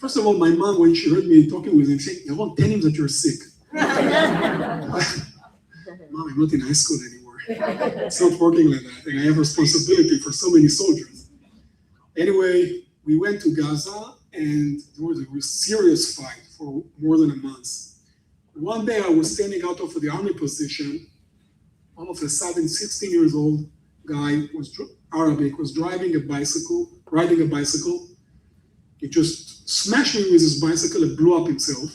First of all, my mom, when she heard me talking with him, said, Yaron, tell him that you're sick. Mom, I'm not in high school anymore. It's not working like that. And I have responsibility for so many soldiers. Anyway, we went to Gaza, and there was a serious fight for more than a month. One day I was standing out of the army position. All of a sudden, 16 years old guy, Arabic, was riding a bicycle. He just smashed me with his bicycle and blew up himself.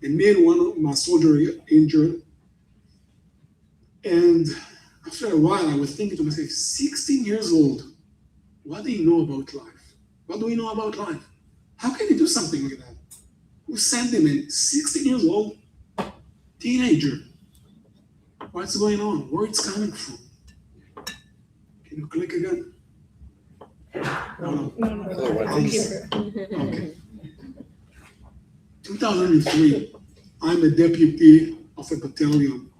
And me and one of my soldiers injured. And after a while, I was thinking to myself, 16 years old, what do you know about life? What do we know about life? How can he do something like that? Who sent him in? 16 years old, teenager. What's going on? Where it's coming from? Can you click again? No. Okay. 2003, I'm a deputy of a battalion.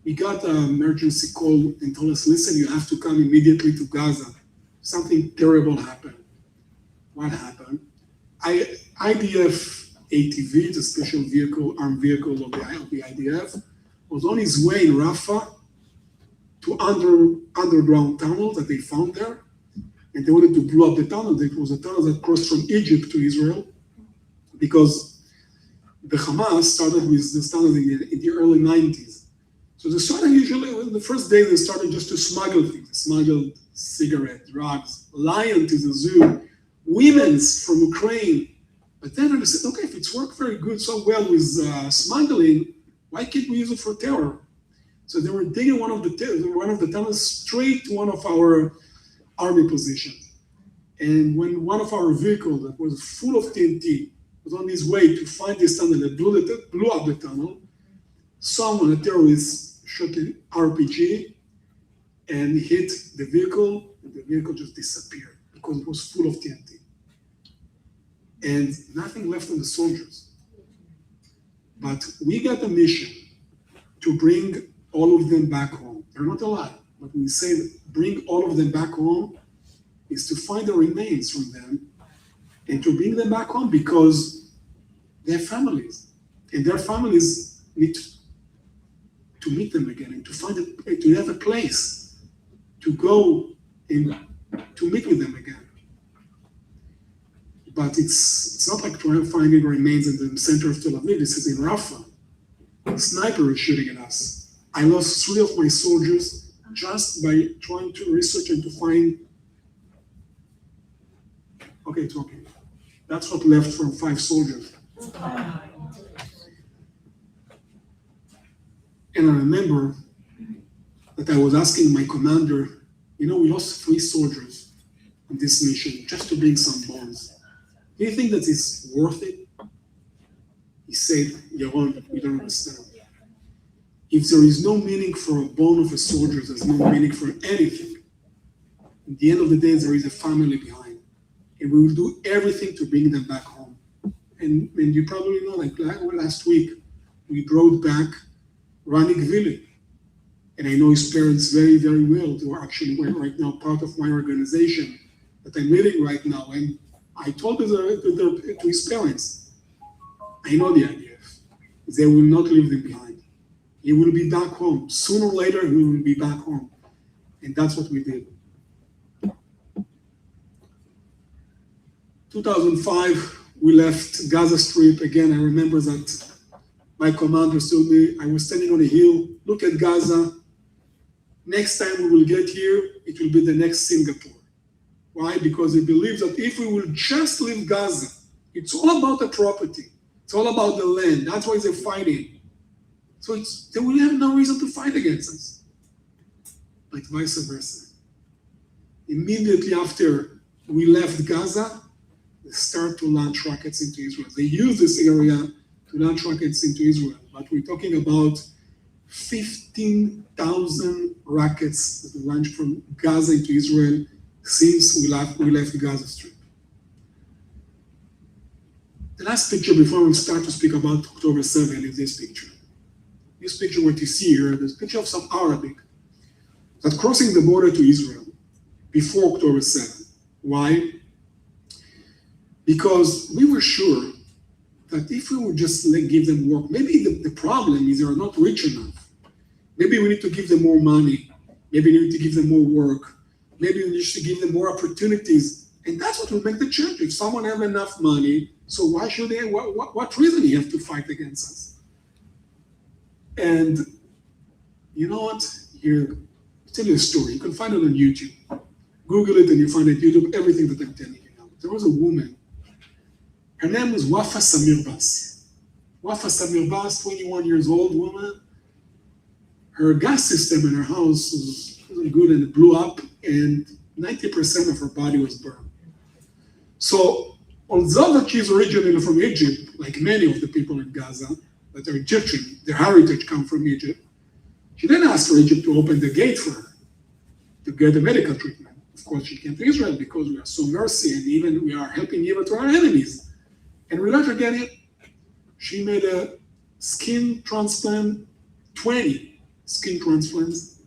We got an emergency call and told us, listen, you have to come immediately to Gaza. Something terrible happened. What happened? IDF ATV, the special vehicle, armed vehicle of the IDF, was on his way in Rafah to underground tunnel that they found there. And they wanted to blow up the tunnel. It was a tunnel that crossed from Egypt to Israel, because the Hamas started with this tunnel in the early 90s. So they started usually, the first day they started just to smuggle things. They smuggled cigarettes, drugs, lion to the zoo, women's from Ukraine. But then they said, okay, if it's worked very good, so well with smuggling, why can't we use it for terror? So they were digging one of the tunnels straight to one of our army positions. And when one of our vehicles that was full of TNT was on his way to find this tunnel that blew up the tunnel, someone, a terrorist, shot an RPG and hit the vehicle, and the vehicle just disappeared because it was full of TNT. And nothing left on the soldiers. But we got a mission to bring all of them back home. They're not alive, but we say bring all of them back home is to find the remains from them and to bring them back home, because they have families, and their families need to meet them again and to have a place to go and to meet with them again. But it's not like finding remains in the center of Tel Aviv. This is in Rafah. A sniper is shooting at us. I lost 3 of my soldiers just by trying to research and to find. Okay, it's okay. That's what left from 5 soldiers. And I remember that I was asking my commander, we lost 3 soldiers on this mission just to bring some bones. Do you think that it's worth it? He said, Yaron, we don't understand. If there is no meaning for a bone of a soldier, there's no meaning for anything. At the end of the day, there is a family behind. And we will do everything to bring them back home. And you probably know, like last week, we brought back Rani Gvili. And I know his parents very, very well. They are actually right now part of my organization that I'm leading right now. And I told to his parents, I know the IDF. They will not leave them behind. He will be back home. Sooner or later, he will be back home. And that's what we did. 2005, we left Gaza Strip. Again, I remember that my commander told me, I was standing on a hill, look at Gaza. Next time we will get here, it will be the next Singapore. Why? Because he believes that if we will just leave Gaza, it's all about the property. It's all about the land. That's why they're fighting. So they will have no reason to fight against us. But vice versa. Immediately after we left Gaza, they start to launch rockets into Israel. They use this area to launch rockets into Israel. But we're talking about 15,000 rockets that were launched from Gaza into Israel since we left Gaza Strip. The last picture before we start to speak about October 7 is this picture. This picture, what you see here, this picture of some Arabic that crossing the border to Israel before October 7. Why? because we were sure that if we would just give them work, maybe the problem is they're not rich enough. Maybe we need to give them more money. Maybe we need to give them more work. Maybe we need to give them more opportunities. And that's what will make the change. If someone have enough money, so why should they, what reason do you have to fight against us? And you know what? Here, I'll tell you a story. You can find it on YouTube. Google it and you find it on YouTube, everything that I'm telling you now. There was a woman. Her name was Wafa Samir Bas. Wafa Samir Bas, 21 years old woman. Her gas system in her house wasn't good and it blew up and 90% of her body was burned. So, although that she's originally from Egypt, like many of the people in Gaza, that are Egyptian, their heritage come from Egypt, she then asked for Egypt to open the gate for her to get the medical treatment. Of course, she came to Israel because we are so mercy and even we are helping even to our enemies. And we let her get it. She made a skin transplant, 20 skin transplants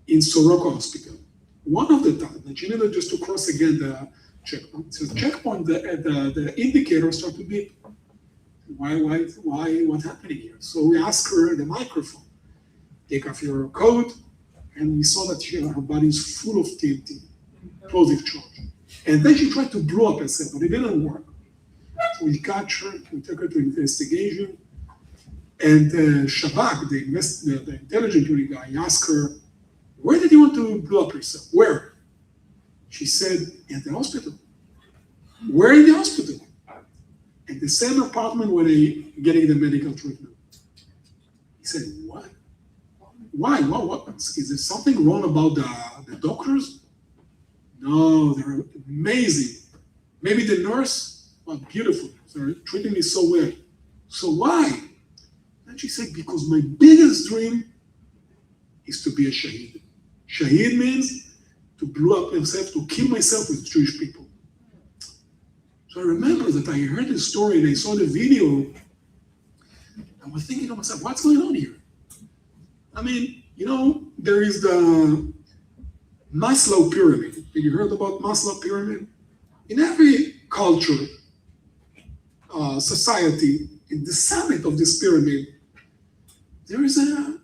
in Soroka Hospital. One of the times, and she needed just to cross again the checkpoint. So the checkpoint, the indicator started to beep. Why, what's happening here? So we asked her the microphone, take off your coat, and we saw that her body is full of TNT, explosive charge. And then she tried to blow up herself, but it didn't work. So we catch her, we took her to investigation, and Shabak, the intelligence unit guy, asked her, where did you want to blow up yourself? Where? She said, in the hospital. Where in the hospital? In the same apartment where they getting the medical treatment. He said, what? Why? What? Is there something wrong about the doctors? No, they're amazing. Maybe the nurse, well, beautiful. They're treating me so well. So why? And she said, because my biggest dream is to be a shaheed. Shaheed means to blow up myself, to kill myself with Jewish people. So I remember that I heard the story and I saw the video. I was thinking to myself, what's going on here? I mean, you know, there is the Maslow pyramid. Have you heard about Maslow pyramid? In every culture, society, in the summit of this pyramid, there is a,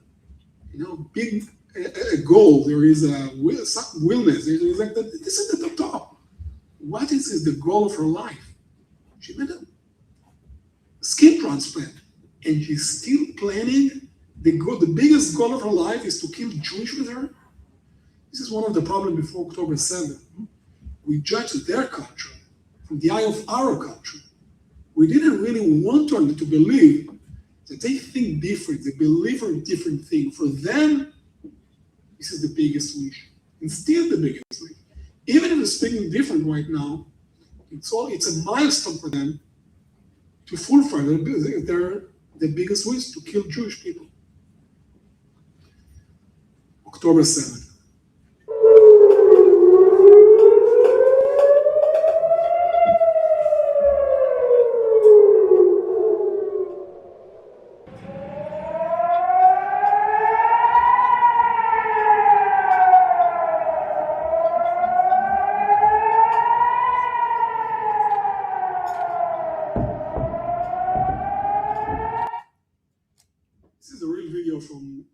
big a goal. There is a willness. There is like this is at the top. What is the goal of her life? She made a skin transplant, and she's still planning. The biggest goal of her life is to kill Jewish with her. This is one of the problems before October 7th. We judged their culture from the eye of our culture. We didn't really want them to believe that they think different, they believe in different things. For them, this is the biggest wish, and still the biggest wish. Even if they're speaking different right now, it's a milestone for them to fulfill their biggest wish, to kill Jewish people. October 7th. This is a real video from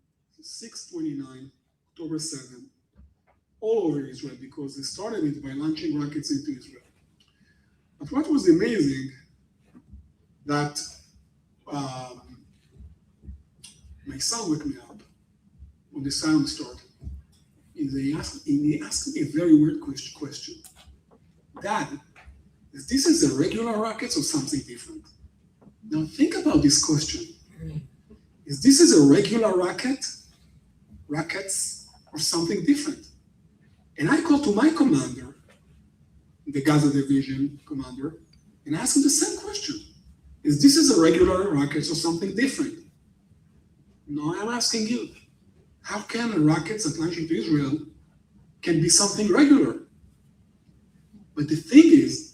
6/29, October 7th, all over Israel, because they started it by launching rockets into Israel. But what was amazing, that my son woke me up when the sound started. And he asked me a very weird question. Dad, is this a regular rocket or something different? Now think about this question. Is this a regular rockets, or something different? And I called to my commander, the Gaza division commander, and asked him the same question. Is this a regular rockets or something different? No, I'm asking you. How can rockets that launch into Israel can be something regular? But the thing is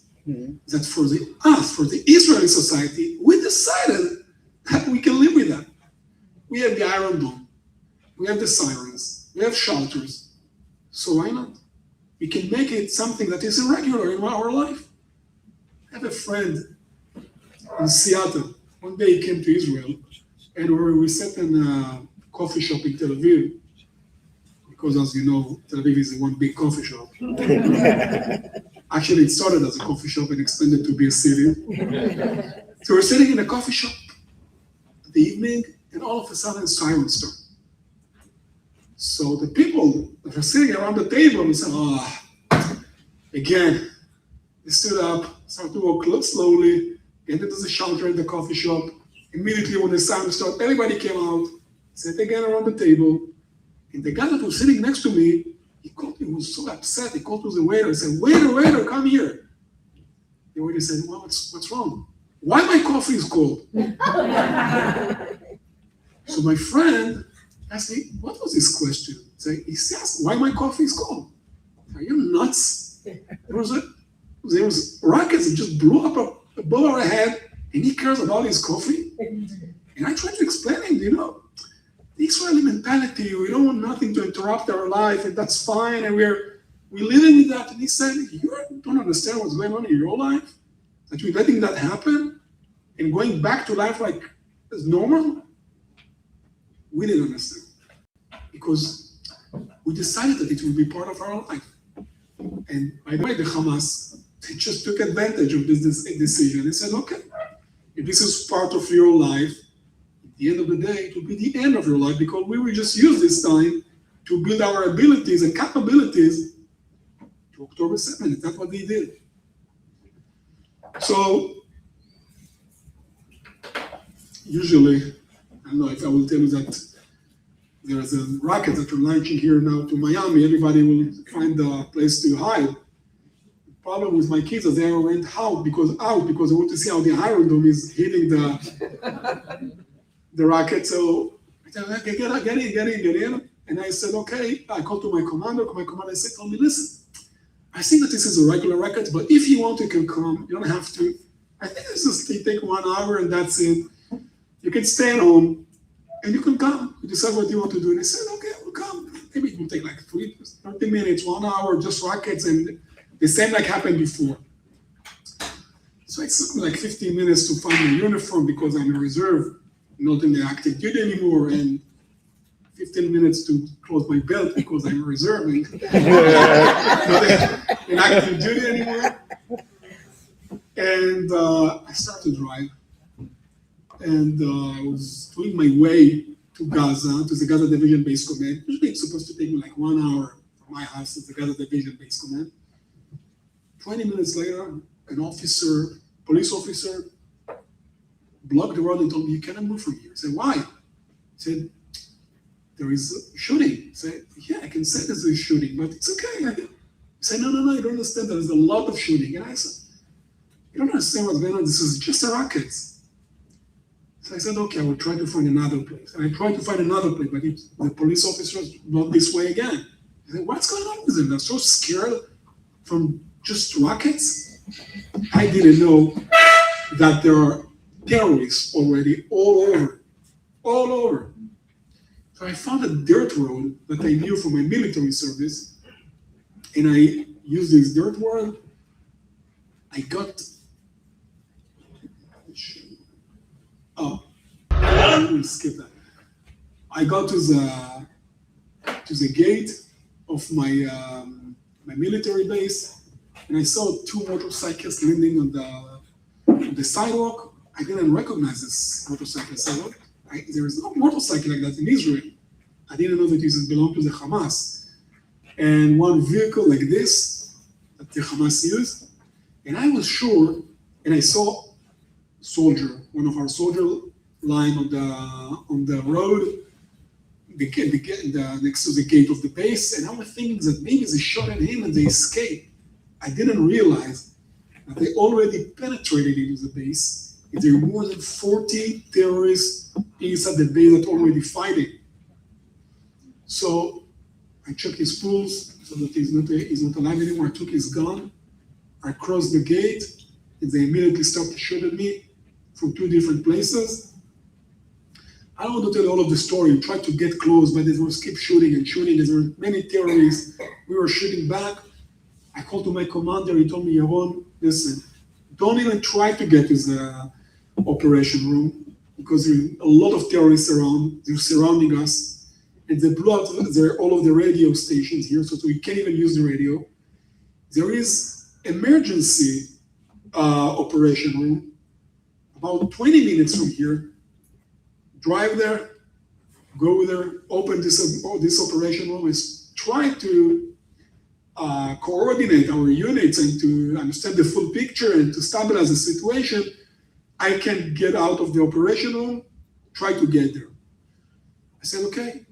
that for the Israeli society, we decided that we can live with that. We have the Iron Dome, we have the sirens, we have shelters, so why not? We can make it something that is irregular in our life. have a friend in Seattle. One day he came to Israel, and we sat in a coffee shop in Tel Aviv, because as you know, Tel Aviv is one big coffee shop. Actually, it started as a coffee shop and expanded to be a city. So we're sitting in a coffee shop in the evening, and all of a sudden, sirens start. So the people that were sitting around the table, said, again. They stood up, started to walk slowly, get into the shelter in the coffee shop. Immediately when the sound started, everybody came out, sat again around the table. And the guy that was sitting next to me, he was so upset. He called to the waiter and said, waiter, come here. The waiter said, well, what's wrong? Why my coffee is cold? So my friend asked me, what was his question? He asked, why my coffee is cold? Are you nuts? There was rockets that just blew up above our head, and he cares about his coffee? And I tried to explain him, the Israeli mentality, we don't want nothing to interrupt our life, and that's fine, and we're living with that. And he said, you don't understand what's going on in your life? That you're letting that happen and going back to life like as normal? We didn't understand. Because we decided that it will be part of our life. And by the way, the Hamas, they just took advantage of this decision and said, okay, if this is part of your life, at the end of the day, it will be the end of your life, because we will just use this time to build our abilities and capabilities to October 7th. That's what they did. So, usually, I don't know if I will tell you that there's a rocket that are launching here now to Miami, everybody will find a place to hide. The problem with my kids is they went out because they want to see how the Iron Dome is hitting the rocket. So I said, okay, get in. And I said, okay. I called to my commander. My commander told me, listen, I think that this is a regular rocket, but if you want, you can come. You don't have to. I think this is take 1 hour and that's it. You can stay at home and you can come. You decide what you want to do. And I said, okay, we'll come. Maybe it will take like 30 minutes, 1 hour, just rockets, and the same like happened before. So it took me like 15 minutes to find my uniform because I'm in reserve, not in the active duty anymore, and 15 minutes to close my belt because I'm in reserve and not in active duty anymore. And I started to drive. And I was doing my way to Gaza, to the Gaza Division Base Command. Usually it's supposed to take me like 1 hour from my house to the Gaza Division Base Command. 20 minutes later, an police officer, blocked the road and told me, you cannot move from here. I said, why? He said, there is a shooting. I said, yeah, I can say there's a shooting, but it's okay. He said, no, you don't understand. There's a lot of shooting. And I said, you don't understand what's going on. This is just a rocket. So I said, okay, I will try to find another place. And I tried to find another place, but the police officers not this way again. I said, what's going on with them? They're so scared from just rockets. I didn't know that there are terrorists already all over. So I found a dirt road that I knew from my military service, and I used this dirt road. We'll skip that. I got to the gate of my military base, and I saw 2 motorcycles landing on the sidewalk. I didn't recognize this motorcycle. I said, there is no motorcycle like that in Israel. I didn't know that it belonged to the Hamas. And one vehicle like this that the Hamas used, and I was sure, and I saw one of our soldiers lying on the road, next to the gate of the base, and I was thinking that maybe they shot at him and they escaped. I didn't realize that they already penetrated into the base, and there were more than 40 terrorists inside the base that already fighting. So I checked his pulse, so that he's not alive anymore. I took his gun, I crossed the gate, and they immediately started to shoot at me from 2 different places. I don't want to tell all of the story. We tried to get close, but they was keep shooting. There were many terrorists. We were shooting back. I called to my commander. He told me, Yaron, listen, don't even try to get to the operation room because there are a lot of terrorists around, they're surrounding us, and they blew out all of the radio stations here, so we can't even use the radio. There is emergency operation room, about 20 minutes from here. Drive there, go there, open this operation room, and try to coordinate our units and to understand the full picture and to stabilize the situation. I can get out of the operation room, try to get there. I said, okay.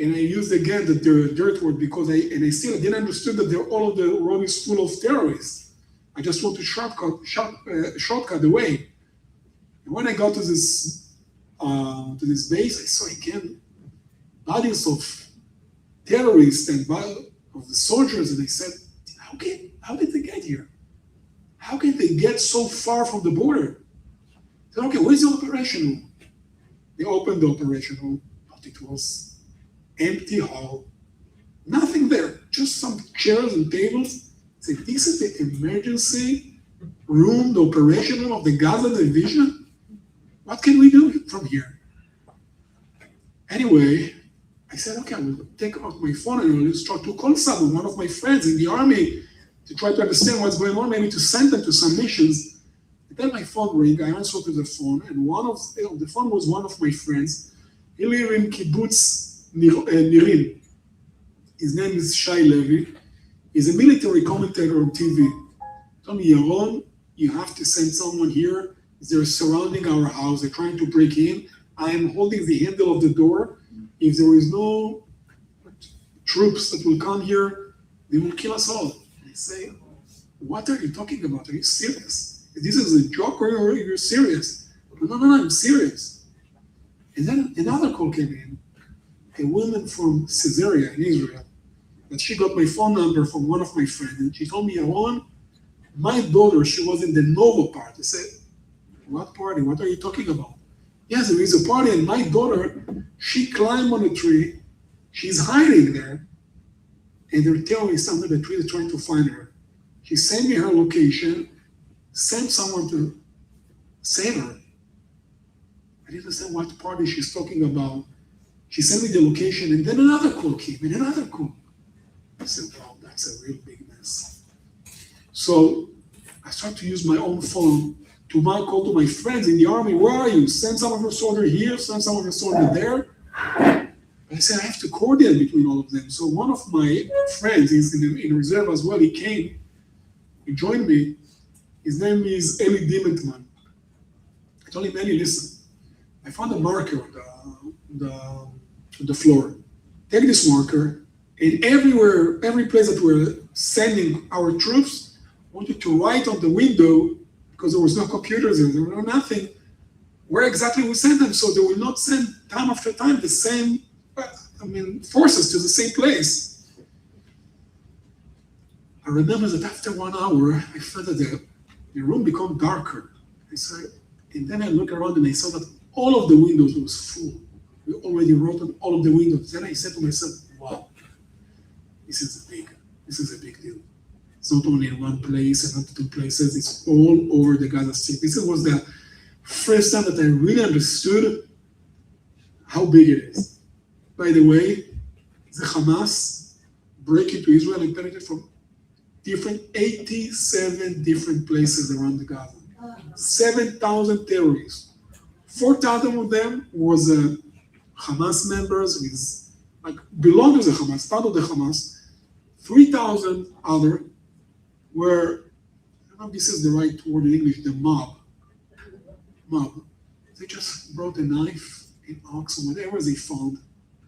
And I used again the dirt word because I still didn't understand that all of the road is full of terrorists. I just want to shortcut the way. And when I got to this base, I saw again bodies of terrorists and of the soldiers, and I said, how did they get here? How can they get so far from the border? I said, okay, where's the operation room? They opened the operation room, but it was empty hall, nothing there, just some chairs and tables. I said, this is the emergency room, the operation room of the Gaza division? What can we do from here? Anyway, I said, okay, I will take out my phone and I will start to call someone, one of my friends in the army, to try to understand what's going on, maybe to send them to some missions. And then my phone rang, I answered to the phone, and the phone was one of my friends. He lived in Kibbutz Nirim. His name is Shai Levy. He's a military commentator on TV. He told me, Yaron, you have to send someone here. They're surrounding our house. They're trying to break in. I am holding the handle of the door. If there is no troops that will come here, they will kill us all. I say, what are you talking about? Are you serious? This is a joke or you're serious? No, I'm serious. And then another call came in. A woman from Caesarea in Israel, that she got my phone number from one of my friends, and she told me, Yaron, my daughter, she was in the Nova party. I said, what party? What are you talking about? Yes, there is a party, and my daughter, she climbed on a tree, she's hiding there, and there are terrorists under the tree that are trying to find her. She sent me her location, sent someone to save her. I didn't understand what party she's talking about. She sent me the location, and then another call came, and another call. I said, wow, that's a real big mess. So I started to use my own phone to call to my friends in the army, where are you? Send some of your soldiers here, send some of your soldiers there. And I said, I have to coordinate between all of them. So one of my friends, he's in reserve as well, he came, he joined me. His name is Eli Dimentman. I told him, Eli, listen, I found a marker on the floor. Take this marker, and every place that we're sending our troops, I want you to write on the window, because there was no computers there was no nothing, where exactly we send them, so they will not send time after time the same, forces to the same place. I remember that after 1 hour, I felt that the room became darker. I said, and then I looked around and I saw that all of the windows was full. We already wrote on all of the windows. Then I said to myself, wow, this is a big deal. It's not only in one place and not 2 places, it's all over the Gaza Strip. This was the first time that I really understood how big it is. By the way, the Hamas break into Israel and penetrate from 87 different places around the Gaza. 7,000 terrorists. 4,000 of them was Hamas members belong to the Hamas, part of the Hamas. 3,000 other were, I don't know if this is the right word in English, the mob. They just brought a knife, an ox, or whatever they found,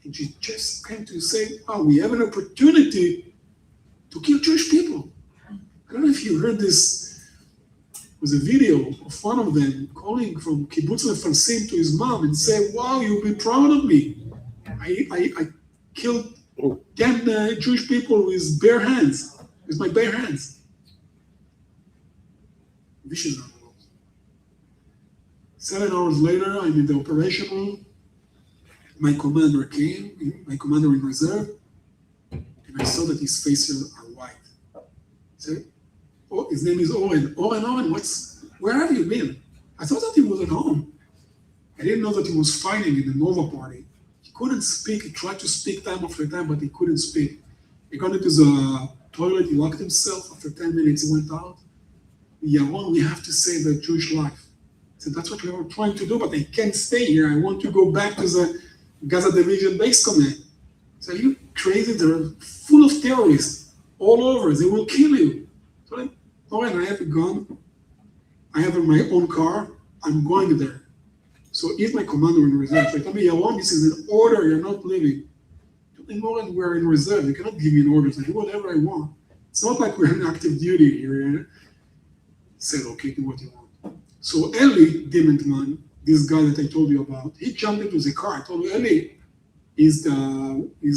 and she just came to say, oh, we have an opportunity to kill Jewish people. I don't know if you heard this. It was a video of one of them calling from Kibbutz Lefarsim to his mom and say, wow, you'll be proud of me. I killed 10 Jewish people with bare hands, with my bare hands. Vicious animals. 7 hours later, I'm in the operation room. My commander came, my commander in reserve, and I saw that his faces are white. I said, oh, his name is Oren. Oren, what's where have you been? I thought that he was at home. I didn't know that he was fighting in the Nova party. He couldn't speak. He tried to speak time after time, but he couldn't speak. He got into the toilet, he locked himself. After 10 minutes, he went out. Yaron, we have to save a Jewish life. I said, that's what we were trying to do, but I can't stay here. I want to go back to the Gaza Division Base Command. So, are you crazy? They're full of terrorists all over. They will kill you. So, all right, I have a gun. I have my own car. I'm going there. So he's my commander in reserve. So he told me, Yaron, this is an order. You're not leaving. Yaron, we're in reserve. You cannot give me orders. I do whatever I want. It's not like we're in active duty here. Said, okay, do what you want. So Eli Dimentman, this guy that I told you about, he jumped into the car. I told him, Eli is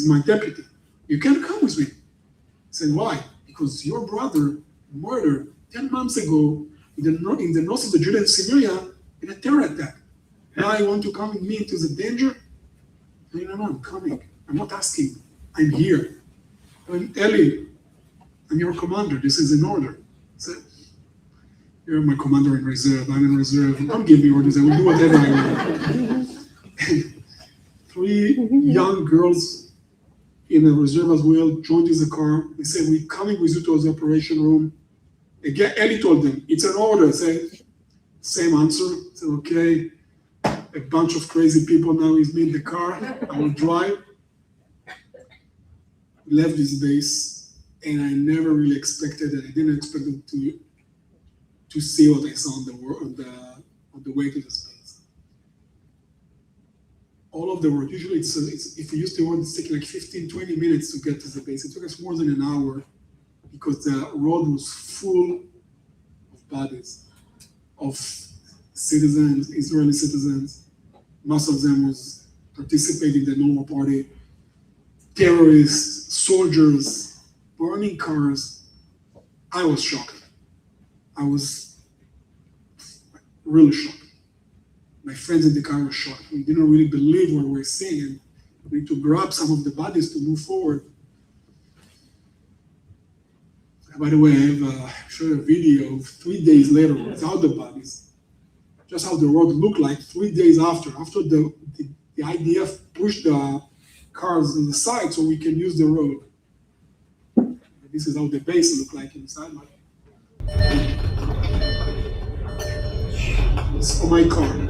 my deputy. You can't come with me. I said, why? Because your brother murdered 10 months ago in the north of the Judean Samaria in a terror attack. Now you want to come with me into the danger? No, I'm coming. I'm not asking. I'm here. And Eli, I'm your commander. This is an order. I said, you're my commander in reserve. I'm in reserve. Don't give me orders. I will do whatever I want. And 3 young girls in the reserve as well joined in the car. They said, we're coming with you to the operation room. Again, Eli told them, it's an order. I said, same answer. I said, okay. A bunch of crazy people now is me in the car. I will drive. Left this base, and I never really expected it. I didn't expect to see what I saw on the way to the space. All of the road, usually it's if we use the road, it's taking like 15, 20 minutes to get to the base. It took us more than an hour because the road was full of bodies, of citizens, Israeli citizens. Most of them was participating in the normal party, terrorists, soldiers, burning cars. I was shocked. I was really shocked. My friends in the car were shocked. We didn't really believe what we were seeing. We need to grab some of the bodies to move forward. By the way, I have show you a video of 3 days later without the bodies. Just how the road looked like 3 days after the IDF pushed the cars on the side so we can use the road. This is how the base looked like inside. It's for my car.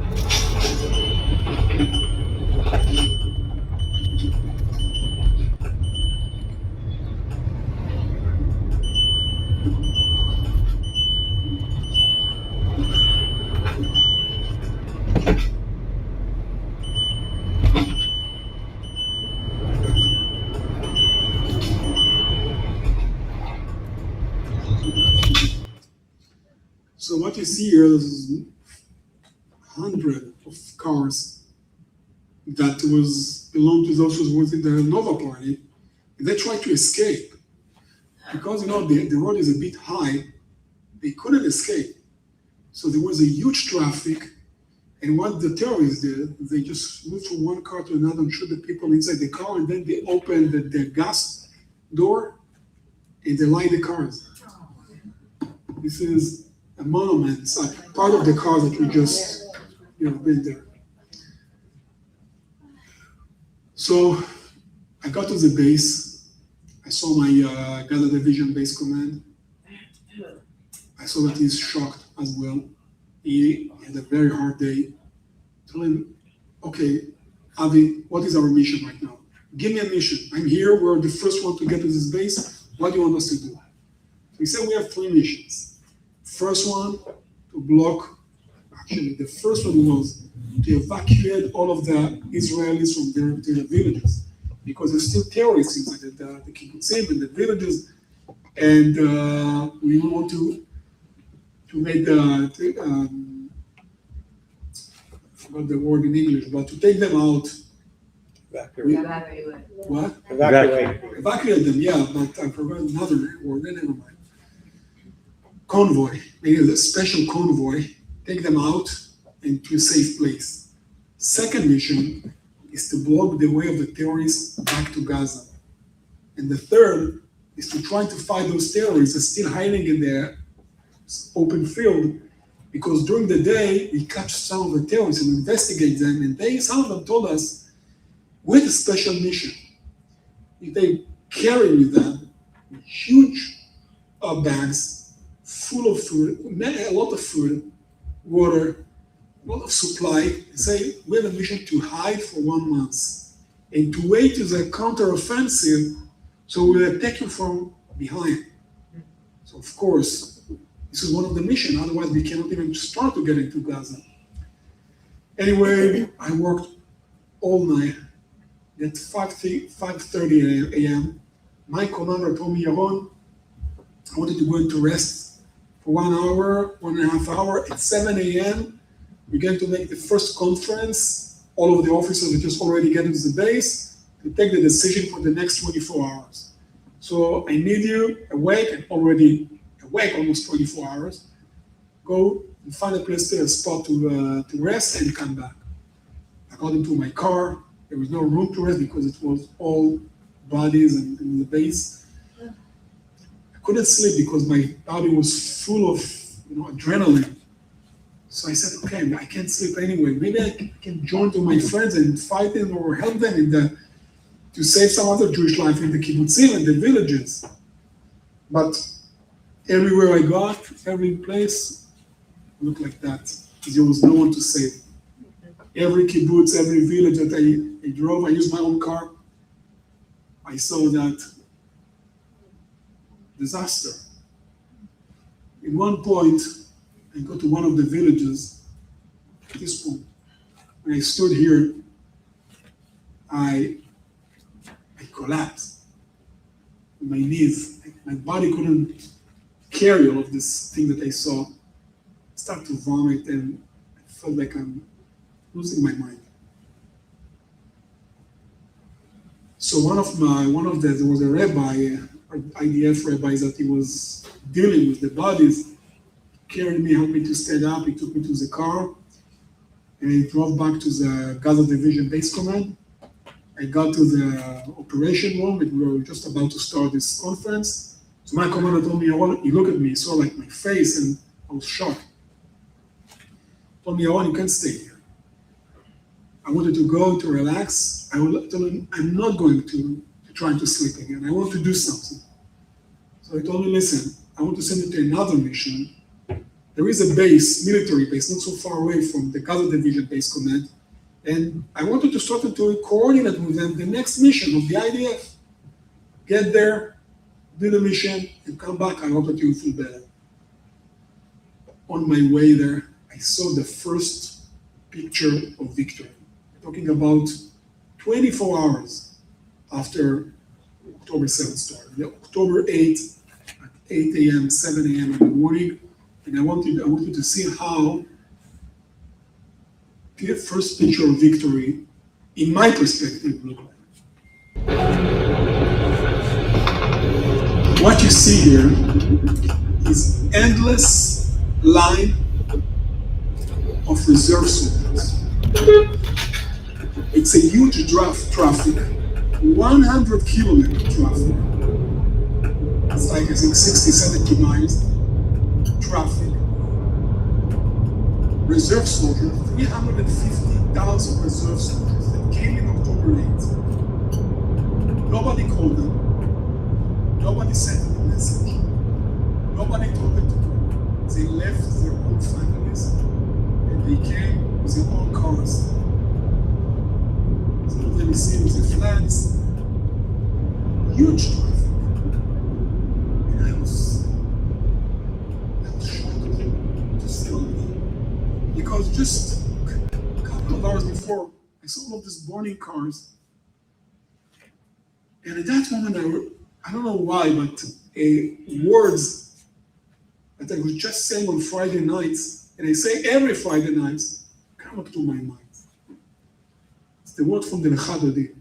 So what you see here is hundreds of cars that belonged to those who was in the Nova party. And they tried to escape. Because the road is a bit high, they couldn't escape. So there was a huge traffic, and what the terrorists did, they just moved from one car to another and shoot the people inside the car, and then they opened the gas door and they light the cars. This is a monument. It's like part of the car that we just been there. So I got to the base. I saw my Gaza Division Base Command. I saw that he's shocked as well. He had a very hard day. Told him, okay, Avi, what is our mission right now? Give me a mission. I'm here. We're the first one to get to this base. What do you want us to do? So he said we have 3 missions. First one, to block. Actually, the first one was to evacuate all of the Israelis from their villages, because there's still terrorists inside the kibbutzim and the villages, and we want to make I forgot the word in English, but to take them out. Evacuate. What? Evacuate them, yeah, but I forgot another word. Never mind. Convoy, maybe a special convoy, take them out into a safe place. Second mission is to block the way of the terrorists back to Gaza. And the third is to try to find those terrorists that are still hiding in the open field because during the day we catch some of the terrorists and investigate them, and some of them told us, we had a special mission. They carry with them huge bags full of food, a lot of food, water, a lot of supply. They say, we have a mission to hide for 1 month and to wait to the counter-offensive, so we'll attack you from behind. So of course, this is one of the missions, otherwise we cannot even start to get into Gaza. Anyway, I worked all night. At 5:30 a.m., my commander told me, Yaron, I wanted to go into rest for 1 hour, 1.5 hours. At 7 a.m., we're going to make the first conference. All of the officers are just already getting to the base to take the decision for the next 24 hours. So I need you awake, and already awake almost 24 hours. Go and find a place, a spot to rest and come back. I got into my car. There was no room to rest because it was all bodies and in the base. I couldn't sleep because my body was full of adrenaline. So I said, okay, I can't sleep anyway. Maybe I can join to my friends and fight them or help them to save some other Jewish life in the kibbutzim and the villages. But everywhere I got, every place looked like that. There was no one to save. Every kibbutz, every village that I drove, I used my own car. I saw that disaster. At one point, I got to one of the villages. At this point, when I stood here, I collapsed. My knees, my body couldn't carry all of this thing that I saw. I started to vomit, and I felt like I'm losing my mind. So there was a rabbi, IDF rabbi, that he was dealing with the bodies. He carried me, helped me to stand up. He took me to the car, and he drove back to the Gaza Division Base Command. I got to the operation room, and we were just about to start this conference. So my commander told me, he looked at me, he saw like my face, and I was shocked. He told me, Yaron, you can't stay here. I wanted to go to relax. I told him, I'm not going to try to sleep again. I want to do something. So I told him, listen, I want to send you to another mission. There is a base, military base, not so far away from the Gaza Division Base Command. And I wanted to start to coordinate with them the next mission of the IDF. Get there, do the mission, and come back. I hope that you will feel better. On my way there, I saw the first picture of victory. We're talking about 24 hours after October 7th started. October 8th at 8 a.m., 7 a.m. in the morning. And I wanted to see how the first picture of victory, in my perspective, looked like. What you see here is endless line of reserve soldiers. It's a huge traffic, 100 kilometer traffic. It's like, I think, 60, 70 miles traffic. Reserve soldiers, 350,000 reserve soldiers that came in October 8th. Nobody called them. Nobody sent them a message. Nobody told them to go. They left their own families and they came with their own cars. Some of them you see with the flags. Huge traffic. And I was shocked to see all of them. Because just a couple of hours before, I saw all of these burning cars. And at that moment, I don't know why, but words that I was just saying on Friday nights, and I say every Friday nights, come up to my mind. It's the word from the Lechadodi.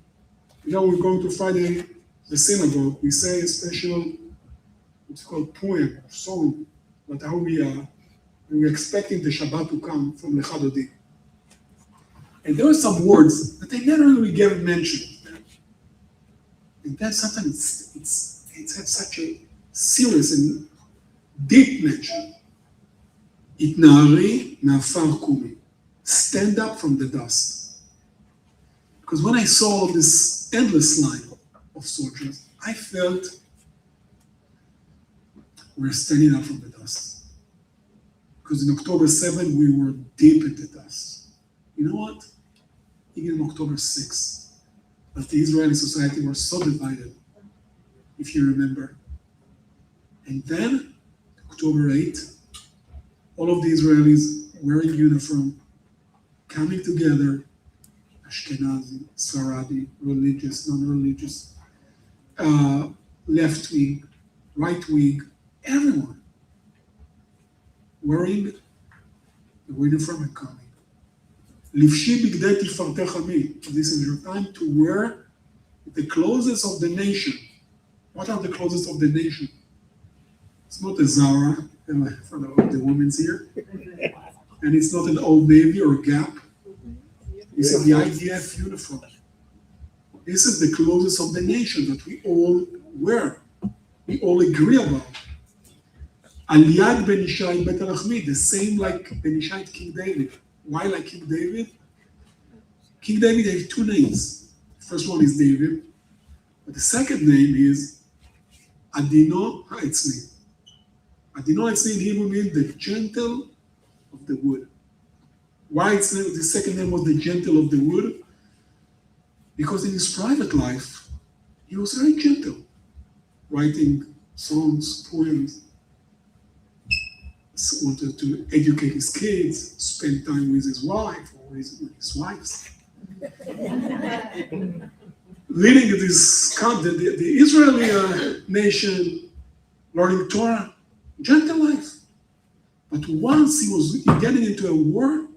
We're going to Friday, the synagogue, we say a special, it's called poem or song, but how we're expecting the Shabbat to come from Lechadodi. And there are some words that they never really get mentioned. And then sometimes it's had such a serious and deep mention. התנערי מעפר קומי. Stand up from the dust. Because when I saw this endless line of soldiers, I felt we're standing up from the dust. Because in October 7, we were deep in the dust. You know what? Even in October 6, but the Israeli society was so divided, if you remember. And then, October 8, all of the Israelis wearing uniform, coming together, Ashkenazi, Sephardi, religious, non-religious, left wing, right wing, everyone wearing the uniform and coming. Livshi bigdei tifartech ami. This is your time to wear the clothes of the nation. What are the clothes of the nation? It's not a Zara, for the women's here, and it's not an Old Navy or Gap. This is the IDF uniform. This is the clothes of the nation that we all wear. We all agree about. Aliyad ben Ishai bet Alachmi, the same like Ben Ishai King David. Why like King David? King David has two names. The first one is David, but the second name is Adino Ha'etzli. Adino Ha'etzli in Hebrew means the gentle of the wood. Why the second name was the gentle of the wood? Because in his private life, he was very gentle, writing songs, poems, wanted to educate his kids, spend time with his wife or with his wives. Leading this country, the Israeli nation, learning Torah, gentle life. But once he was getting into a war,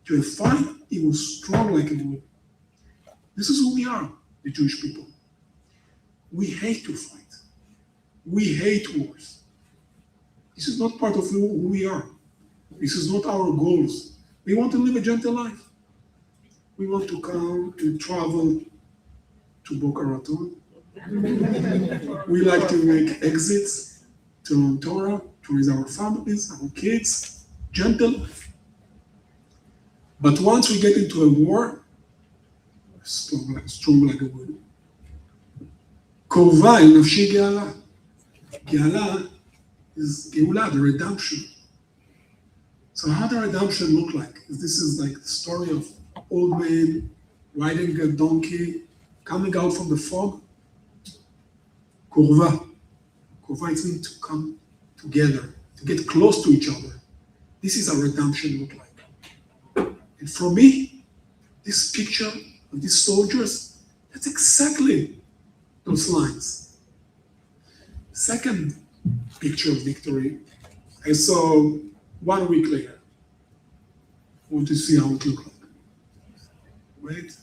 to a fight, he was strong like a wood. This is who we are, the Jewish people. We hate to fight. We hate wars. This is not part of who we are. This is not our goals. We want to live a gentle life. We want to come and travel to Boca Raton. We like to make exits to learn Torah, to raise our families, our kids, gentle life. But once we get into a war, we're strong like a wood. Korva el nafshi geala. Geala is geula, the redemption. So how does redemption look like? This is like the story of old man riding a donkey, coming out from the fog. Korva. Korva is meant to come together, to get close to each other. This is how redemption look like. And for me, this picture of these soldiers, that's exactly those lines. Second picture of victory, I saw 1 week later. I want to see how it looked like. Wait.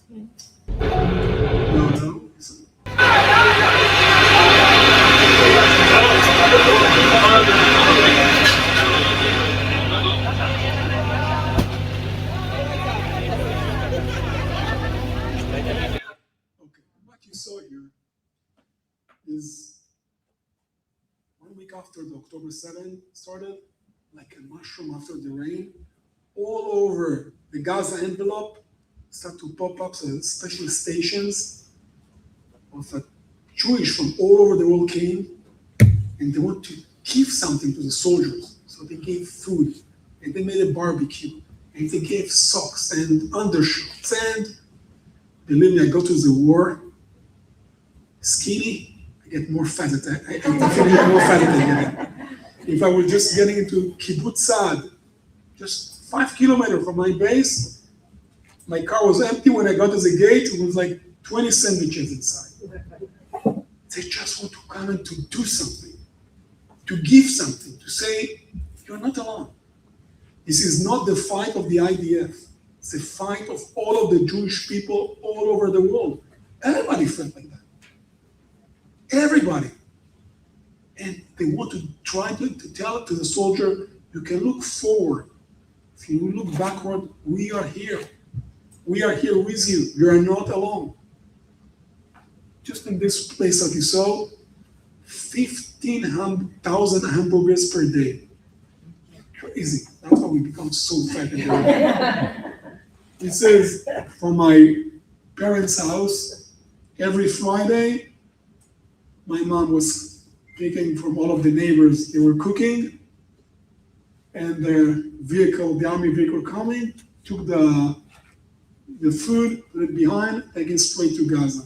No. You saw here is 1 week after the October 7 started, like a mushroom after the rain, all over the Gaza envelope start to pop up special stations of Jewish from all over the world came, and they want to give something to the soldiers. So they gave food, and they made a barbecue, and they gave socks and undershirts, and believe me, I go to the war, skinny, I get more fat. I get more fat than I get. If I were just getting into Kibbutz Saad, just 5 kilometers from my base, my car was empty. When I got to the gate, it was like 20 sandwiches inside. They just want to come and to do something, to give something, to say, you're not alone. This is not the fight of the IDF. It's the fight of all of the Jewish people all over the world. Everybody felt like that. Everybody. And they want to try to tell to the soldier, you can look forward. If you look backward, we are here. We are here with you. You are not alone. Just in this place that you saw, 15,000 hamburgers per day. Crazy. That's we become so fat. It says, from my parents' house, every Friday, my mom was picking from all of the neighbors. They were cooking, and the army vehicle coming, took the food, put it behind, taken straight to Gaza.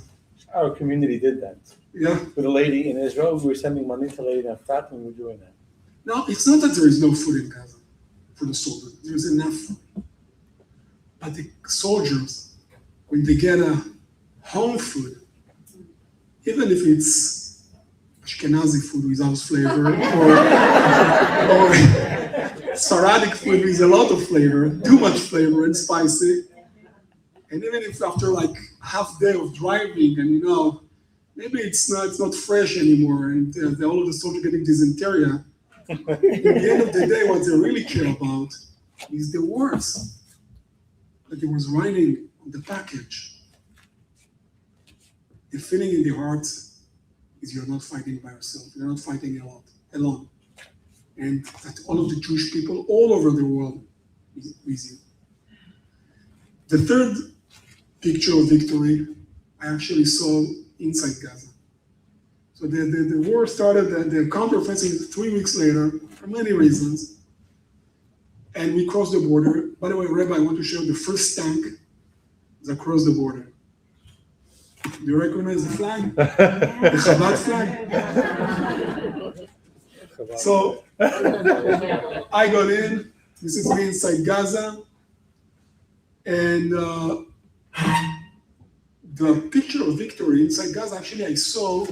Our community did that. Yeah. With a lady in Israel, we were sending money to a lady in Efrat, and we were doing that. Now, it's not that there is no food in Gaza for the soldiers. There's enough food. But the soldiers, when they get a home food, even if it's Ashkenazi food without flavor, or Sephardic food with a lot of flavor, too much flavor and spicy, and even if after like half day of driving, and maybe it's not fresh anymore, and all of the soldiers getting dysentery. At the end of the day, what they really care about is the words that it was writing on the package. The feeling in the heart is you're not fighting by yourself. You're not fighting alone. And that all of the Jewish people all over the world is with you. The third picture of victory I actually saw inside Gaza. So the war started, the counteroffensive 3 weeks later, for many reasons, and we crossed the border. By the way, Rebbe, I want to show you the first tank that crossed the border. Do you recognize the flag? The Chabad flag? So I got in, this is me inside Gaza, and the picture of victory inside Gaza, actually I saw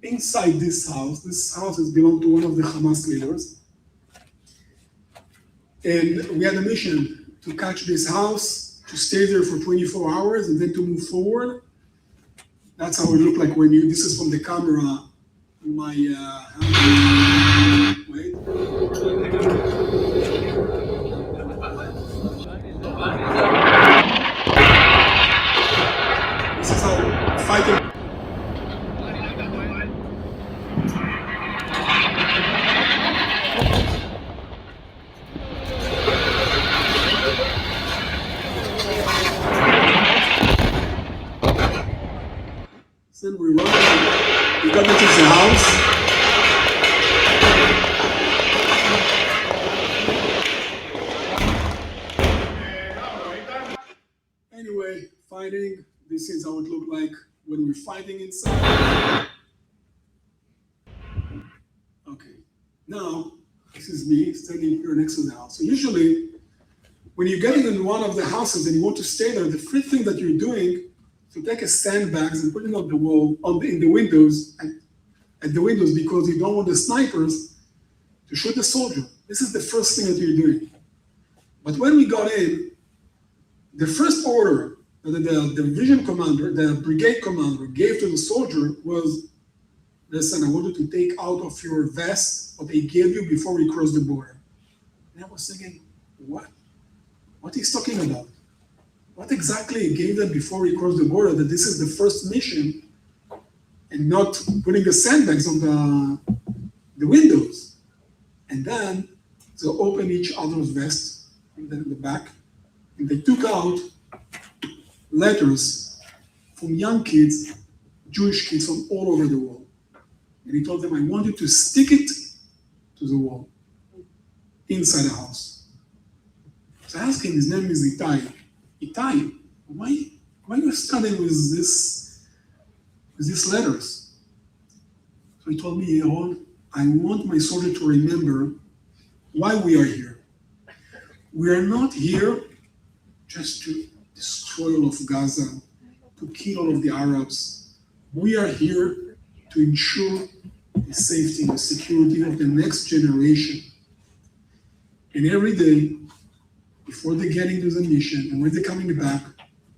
inside this house. This house has belonged to one of the Hamas leaders. And we had a mission to catch this house, to stay there for 24 hours, and then to move forward. That's how it looked like this is from the camera. Wait. This is how fighting. Then we run, we got into the house. Anyway, fighting, this is how it looked like when we're fighting inside. Okay, now, this is me standing here next to the house. So usually, when you're getting in one of the houses and you want to stay there, the first thing that you're doing to take a sandbags and put it on the wall, in the windows, at the windows, because you don't want the snipers to shoot the soldier. This is the first thing that you're doing. But when we got in, the first order that the division commander, the brigade commander gave to the soldier was, listen, I want you to take out of your vest what they gave you before we crossed the border. And I was thinking, what? What he's talking about? What exactly he gave them before we crossed the border, that this is the first mission and not putting the sandbags on the windows? And then they opened each other's vests in the back, and they took out letters from young kids, Jewish kids from all over the world. And he told them, I want you to stick it to the wall, inside the house. So I asked him, his name is Itai. Itai, why are you studying with these letters? So he told me, Yaron, I want my soldier to remember why we are here. We are not here just to destroy all of Gaza, to kill all of the Arabs. We are here to ensure the safety and the security of the next generation. And every day, before they get into the mission and when they're coming back,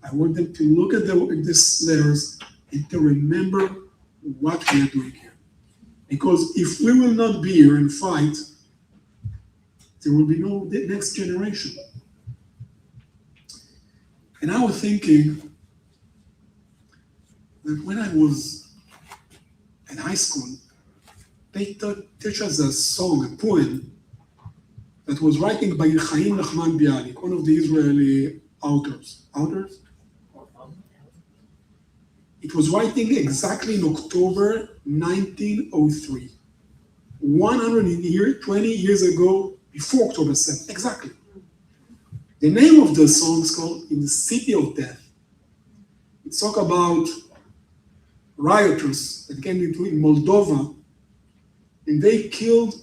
I want them to look at these letters and to remember what we are doing here. Because if we will not be here and fight, there will be no next generation. And I was thinking that when I was in high school, they teach us a song, a poem, that was writing by Chaim Nachman Bialik, one of the Israeli authors. It was writing exactly in October 1903, 120 years ago, before October 7th, exactly. The name of the song is called In the City of Death. It talks about rioters that came into in Moldova, and they killed,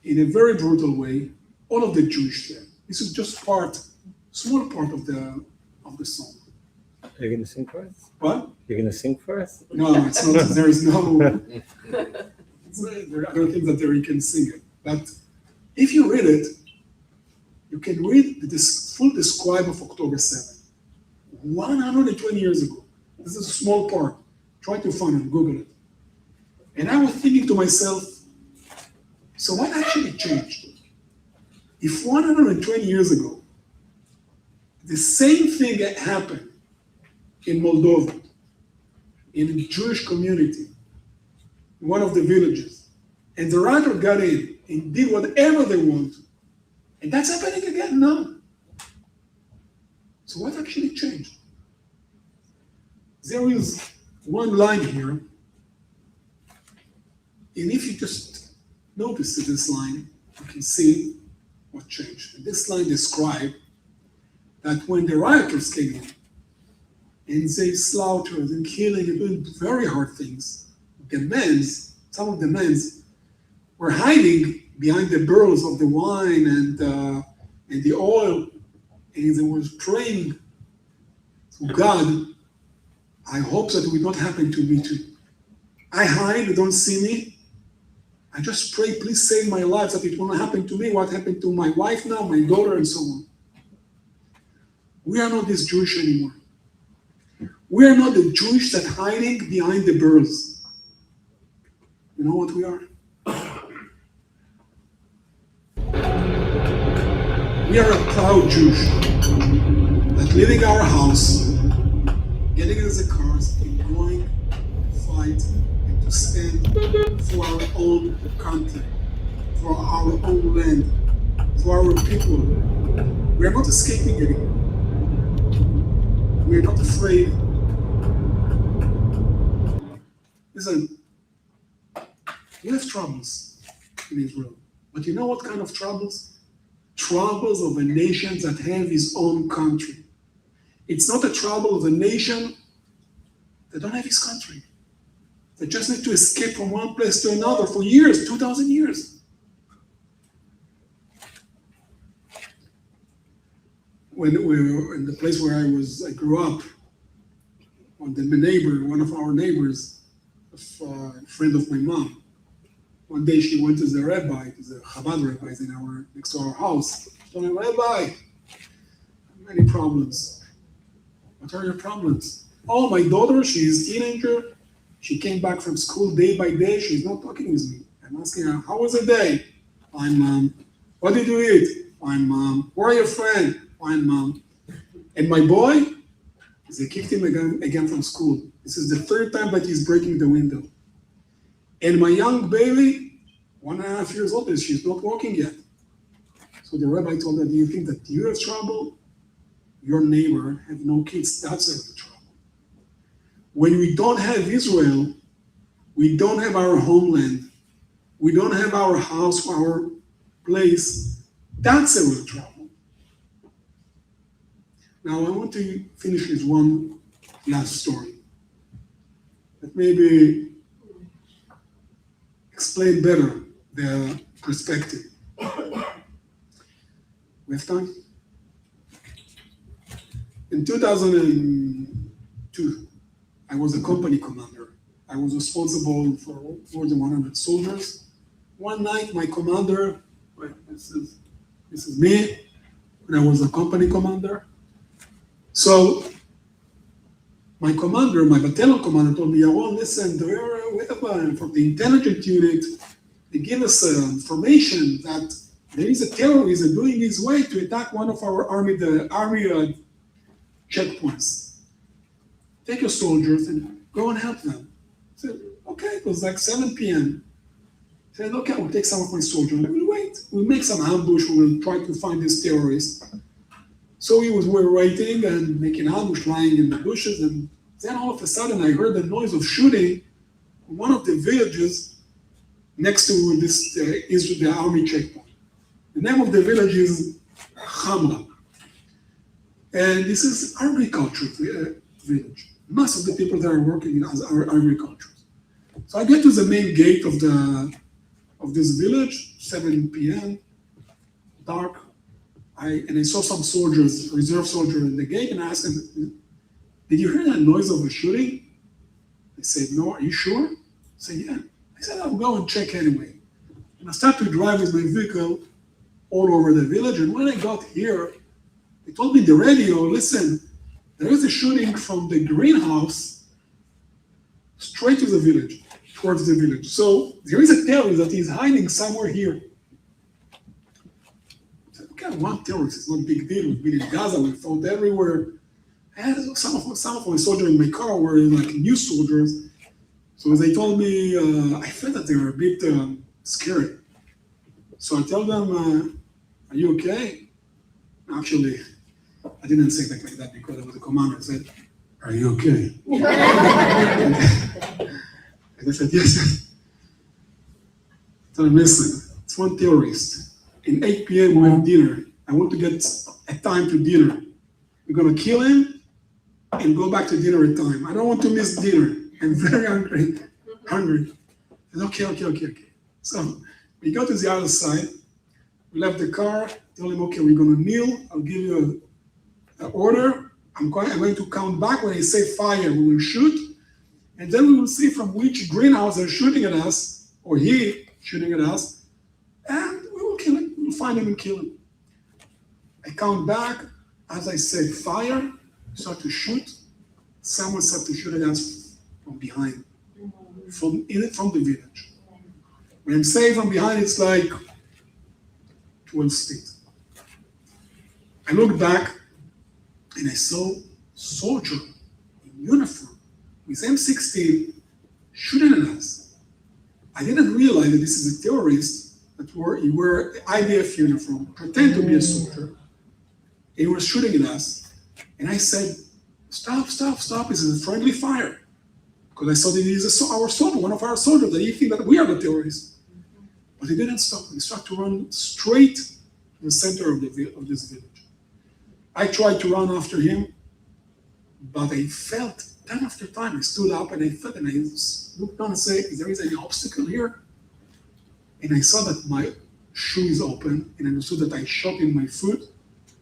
in a very brutal way, all of the Jews there. This is just small part of the song. Are you going to sing for us? What? You're going to sing for us? No, it's not. There is no. There are other things that you can sing it. But if you read it, you can read the full describe of October 7th, 120 years ago. This is a small part. Try to find it, Google it. And I was thinking to myself, so what actually changed? If 120 years ago, the same thing that happened in Moldova, in a Jewish community, in one of the villages, and the writer got in and did whatever they want, and that's happening again now. So what actually changed? There is one line here, and if you just notice this line, you can see what changed. And this line describes that when the rioters came in, and they slaughtered and killing and doing very hard things, some of the men were hiding behind the barrels of the wine and the oil, and they were praying to God, I hope that it will not happen to me too. I hide, you don't see me. I just pray, please save my life, that it will not happen to me, what happened to my wife now, my daughter, and so on. We are not this Jewish anymore. We are not the Jewish that hiding behind the barrels. You know what we are? We are a proud Jewish that leaving our house, getting in the cars, and going to fight and to stand for our own country, for our own land, for our people. We are not escaping anymore. We are not afraid. Listen, we have troubles in Israel, but you know what kind of troubles? Troubles of a nation that have its own country. It's not a trouble of a nation that don't have its country. They just need to escape from one place to another for years, 2,000 years. When we were in the place where I grew up, one of our neighbors, a friend of my mom, one day she went to the rabbi, to the Chabad rabbis next to our house. She told me, Rabbi, many problems. What are your problems? Oh, my daughter, she's a teenager. She came back from school day by day. She's not talking with me. I'm asking her, how was the day? Fine, Mom. What did you eat? Fine, Mom. Where are your friends? Fine, Mom. And my boy, they kicked him again from school. This is the third time that he's breaking the window. And my young baby, 1.5 years old, she's not walking yet. So the rabbi told her, do you think that you have trouble? Your neighbor have no kids, that's the trouble. When we don't have Israel, we don't have our homeland, we don't have our house, our place, that's the real trouble. Now I want to finish with one last story that maybe explain better the perspective. We have time? In 2002, I was a company commander. I was responsible for more than 100 soldiers. One night, my commander, this is me, when I was a company commander. So my battalion commander told me, Yaron, listen, from the intelligence unit, they give us information that there is a terrorist doing his way to attack one of our army checkpoints. Take your soldiers and go and help them. I said, okay, it was like 7 p.m. said, okay, we'll take some of my soldiers. We'll wait. We'll make some ambush. We'll try to find this terrorist. So we were waiting and making ambush, lying in the bushes. And then all of a sudden, I heard the noise of shooting in one of the villages next to this is the army checkpoint. The name of the village is Hamra. And this is agriculture village. Most of the people that are working are agriculturists. So I get to the main gate of this village, 7 p.m., dark. I saw some soldiers, reserve soldiers in the gate, and I asked them, did you hear that noise of a shooting? They said, no, are you sure? I said, yeah. I said, I'll go and check anyway. And I started to drive with my vehicle all over the village, and when I got here, they told me the radio, listen, there is a shooting from the greenhouse straight to the village, towards the village. So there is a terrorist that is hiding somewhere here. I said, okay, one terrorist, it's not a big deal. We've been in Gaza, we fought everywhere. And some of my soldiers in my car were like new soldiers. So they told me, I felt that they were a bit scared. So I tell them, are you okay? Actually, I didn't say that like that because I was a commander. I said, are you okay? And I said, yes. I told him, listen, it's one terrorist. In 8 p.m. we have dinner. I want to get a time to dinner. We're gonna kill him and go back to dinner at time. I don't want to miss dinner. I'm very hungry. I said, okay. So we go to the other side. We left the car, told him, okay, we're gonna kneel. I'll give you an order. I'm going to count back. When I say fire, we will shoot. And then we will see from which greenhouse they're shooting at us, or he shooting at us, and we will kill him. We'll find him and kill him. I count back. As I say fire, start to shoot. Someone started to shoot at us from behind, from the village. When I'm saying from behind, it's like 12 feet. I looked back and I saw a soldier in uniform with M16 shooting at us. I didn't realize that this is a terrorist that he wore IDF uniform, pretend to be a soldier. He was shooting at us. And I said, stop, this is a friendly fire. Because I saw that he is our soldier, one of our soldiers, that he think that we are the terrorists. But he didn't stop. He started to run straight to the center of this village. I tried to run after him, but I felt, time after time, I stood up and I felt, and I looked down and said, is there any obstacle here? And I saw that my shoe is open, and I understood that I shot in my foot.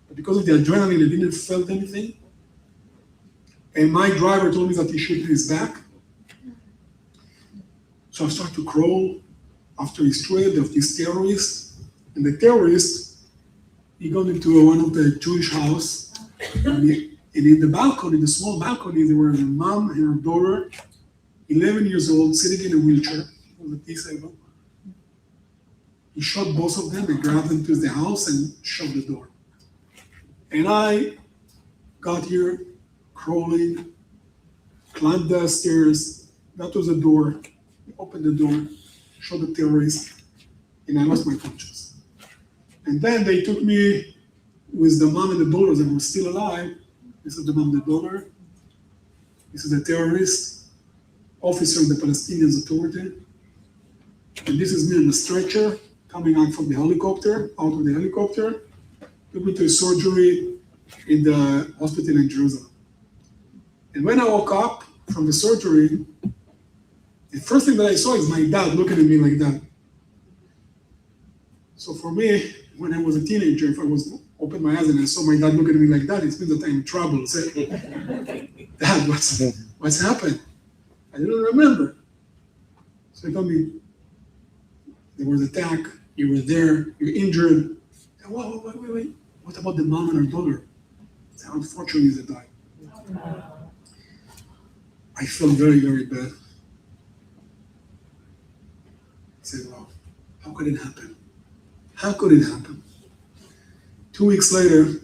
But because of the adrenaline, I didn't feel anything. And my driver told me that he shot in his back. So I started to crawl after his trail of this terrorist. And the terrorist, he got into one of the Jewish house. And in the balcony, the small balcony, there were a mom and her daughter, 11 years old, sitting in a wheelchair. It was a disabled. He shot both of them and grabbed them to the house and shut the door. And I got here, crawling, climbed the stairs, got to the door, opened the door, shot the terrorist, and I lost my conscience. And then they took me with the mom and the daughter that were still alive. This is the mom and the daughter. This is the terrorist, officer of the Palestinian Authority. And this is me on the stretcher, coming out from the helicopter, out of the helicopter. Took me to a surgery in the hospital in Jerusalem. And when I woke up from the surgery, the first thing that I saw is my dad looking at me like that. So for me, when I was a teenager, if I was open my eyes and I saw my dad looking at me like that, it means that I'm in trouble. I said, Dad, what's happened? I didn't remember. So he told me, there was an attack, you were there, you're injured. I said, wait. What about the mom and her daughter? I said, unfortunately, they died. I felt very, very bad. I said, wow, how could it happen? How could it happen? 2 weeks later,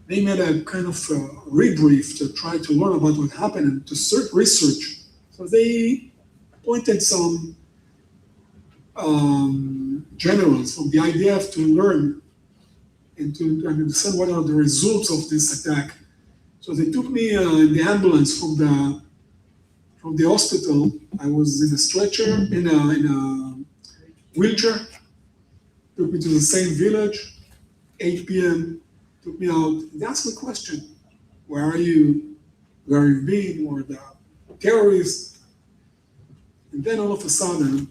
they made a kind of rebrief to try to learn about what happened and to research. So they appointed some generals from the IDF to learn and to understand what are the results of this attack. So they took me in the ambulance from the hospital. I was in a stretcher, in a wheelchair. Took me to the same village, 8 p.m., took me out. They asked me a question. Where are you? Where have you been? Or the terrorists? And then all of a sudden,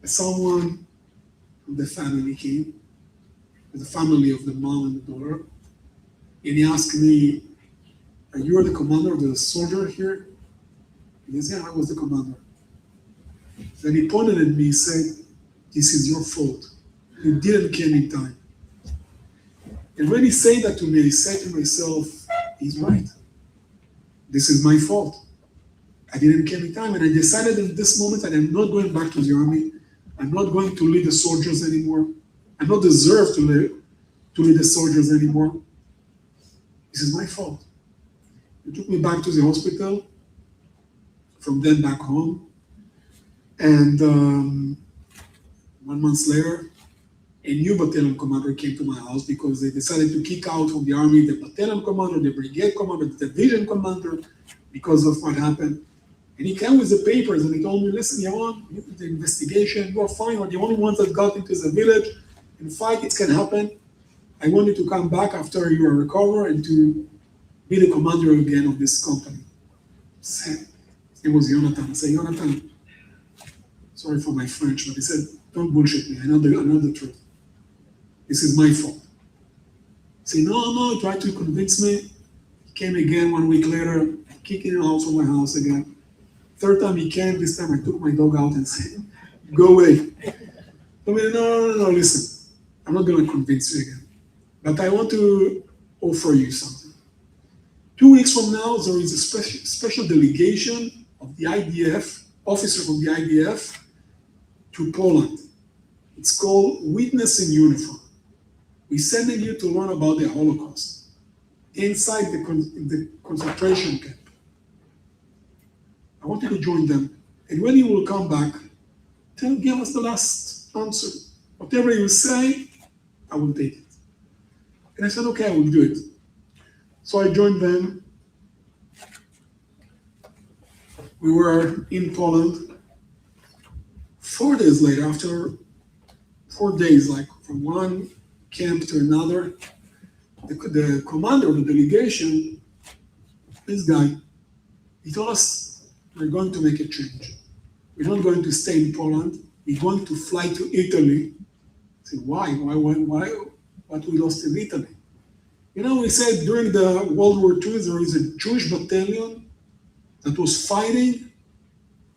someone from the family came, the family of the mom and the daughter, and he asked me, are you the commander of the soldier here? He said, yeah, I was the commander. Then he pointed at me and said, this is your fault. You didn't come in time. And when he said that to me, I said to myself, he's right. This is my fault. I didn't come in time, and I decided in this moment that I'm not going back to the army. I'm not going to lead the soldiers anymore. I don't deserve to lead the soldiers anymore. This is my fault. They took me back to the hospital, from then back home, and 1 month later, a new battalion commander came to my house because they decided to kick out from the army the battalion commander, the brigade commander, the division commander, because of what happened. And he came with the papers and he told me, listen, Yaron, you did the investigation, you are fine, you're the only ones that got into the village. In fact, it can happen. I want you to come back after you are recovered and to be the commander again of this company. It was Jonathan. I said, Jonathan, sorry for my French, but he said, don't bullshit me, I know the truth. This is my fault. He said, no, he tried to convince me. He came again 1 week later, kicking him out from my house again. Third time he came, this time I took my dog out and said, go away. I mean, no, listen. I'm not going to convince you again. But I want to offer you something. 2 weeks from now, there is a special delegation of the IDF, officer from the IDF, to Poland. It's called Witness in Uniform. We're sending you to learn about the Holocaust inside the concentration camp. I want you to join them. And when you will come back, give us the last answer. Whatever you say, I will take it. And I said, okay, I will do it. So I joined them. We were in Poland. 4 days later, after 4 days, like from one camp to another, the commander of the delegation, this guy, he told us, we're going to make a change. We're not going to stay in Poland. We're going to fly to Italy. I said, why? What we lost in Italy? You know, we said during the World War II, there is a Jewish battalion that was fighting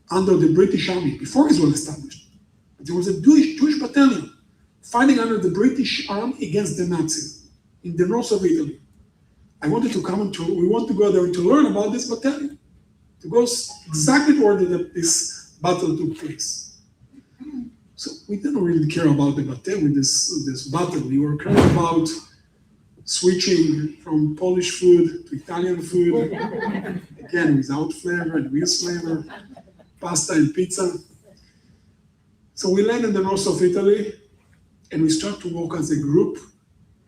under the British Army before Israel established. But there was a Jewish battalion fighting under the British Army against the Nazis in the north of Italy. We want to go there to learn about this battalion, to go exactly where this battle took place. So we didn't really care about the battalion, this battle. We were caring about switching from Polish food to Italian food, again, without flavor and with flavor, pasta and pizza. So we land in the north of Italy, and we start to walk as a group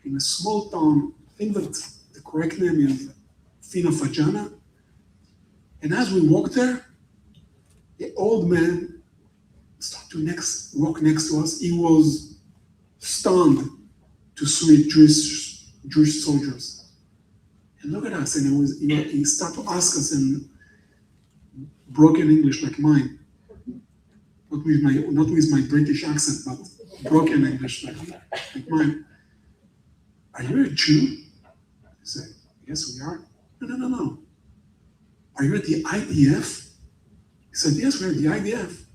in a small town. I think that the correct name is Fina Fagiana. And as we walk there, the old man started to walk next to us. He was stunned to see Jewish soldiers. And look at us, and he started to ask us in broken English like mine, not with my British accent, but broken English like mine. Are you a Jew? I said, yes, we are. No. Are you at the IDF? He said, yes, we're at the IDF.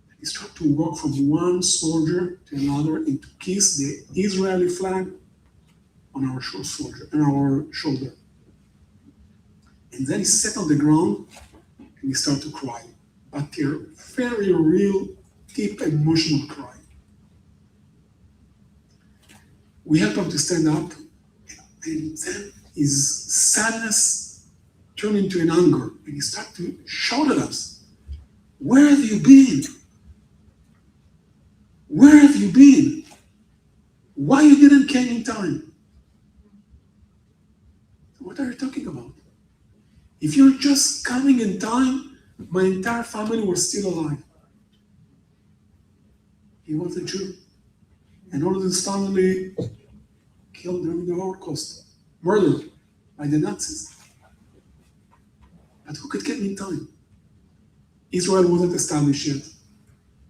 And he started to walk from one soldier to another and to kiss the Israeli flag on our shoulder. And then he sat on the ground and he started to cry, but a very real, deep, emotional cry. We helped him to stand up, and then his sadness turned into an anger, and he started to shout at us, where have you been? Where have you been? Why you didn't came in time? What are you talking about? If you're just coming in time, my entire family was still alive. He was a Jew. And all of his family killed during the Holocaust, murdered by the Nazis. But who could get in time? Israel wasn't established yet.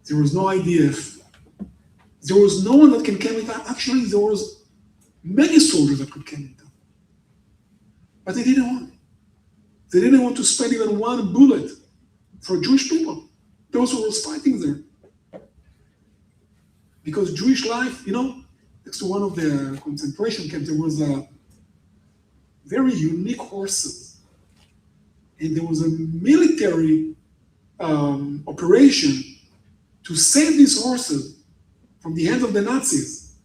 There was no IDF. There was no one that can come in time. Actually, there was many soldiers that could come in time. But they didn't want. They didn't want to spend even one bullet for Jewish people, those who were fighting there. Because Jewish life, next to one of the concentration camps, there was a very unique horses. And there was a military operation to save these horses from the hands of the Nazis.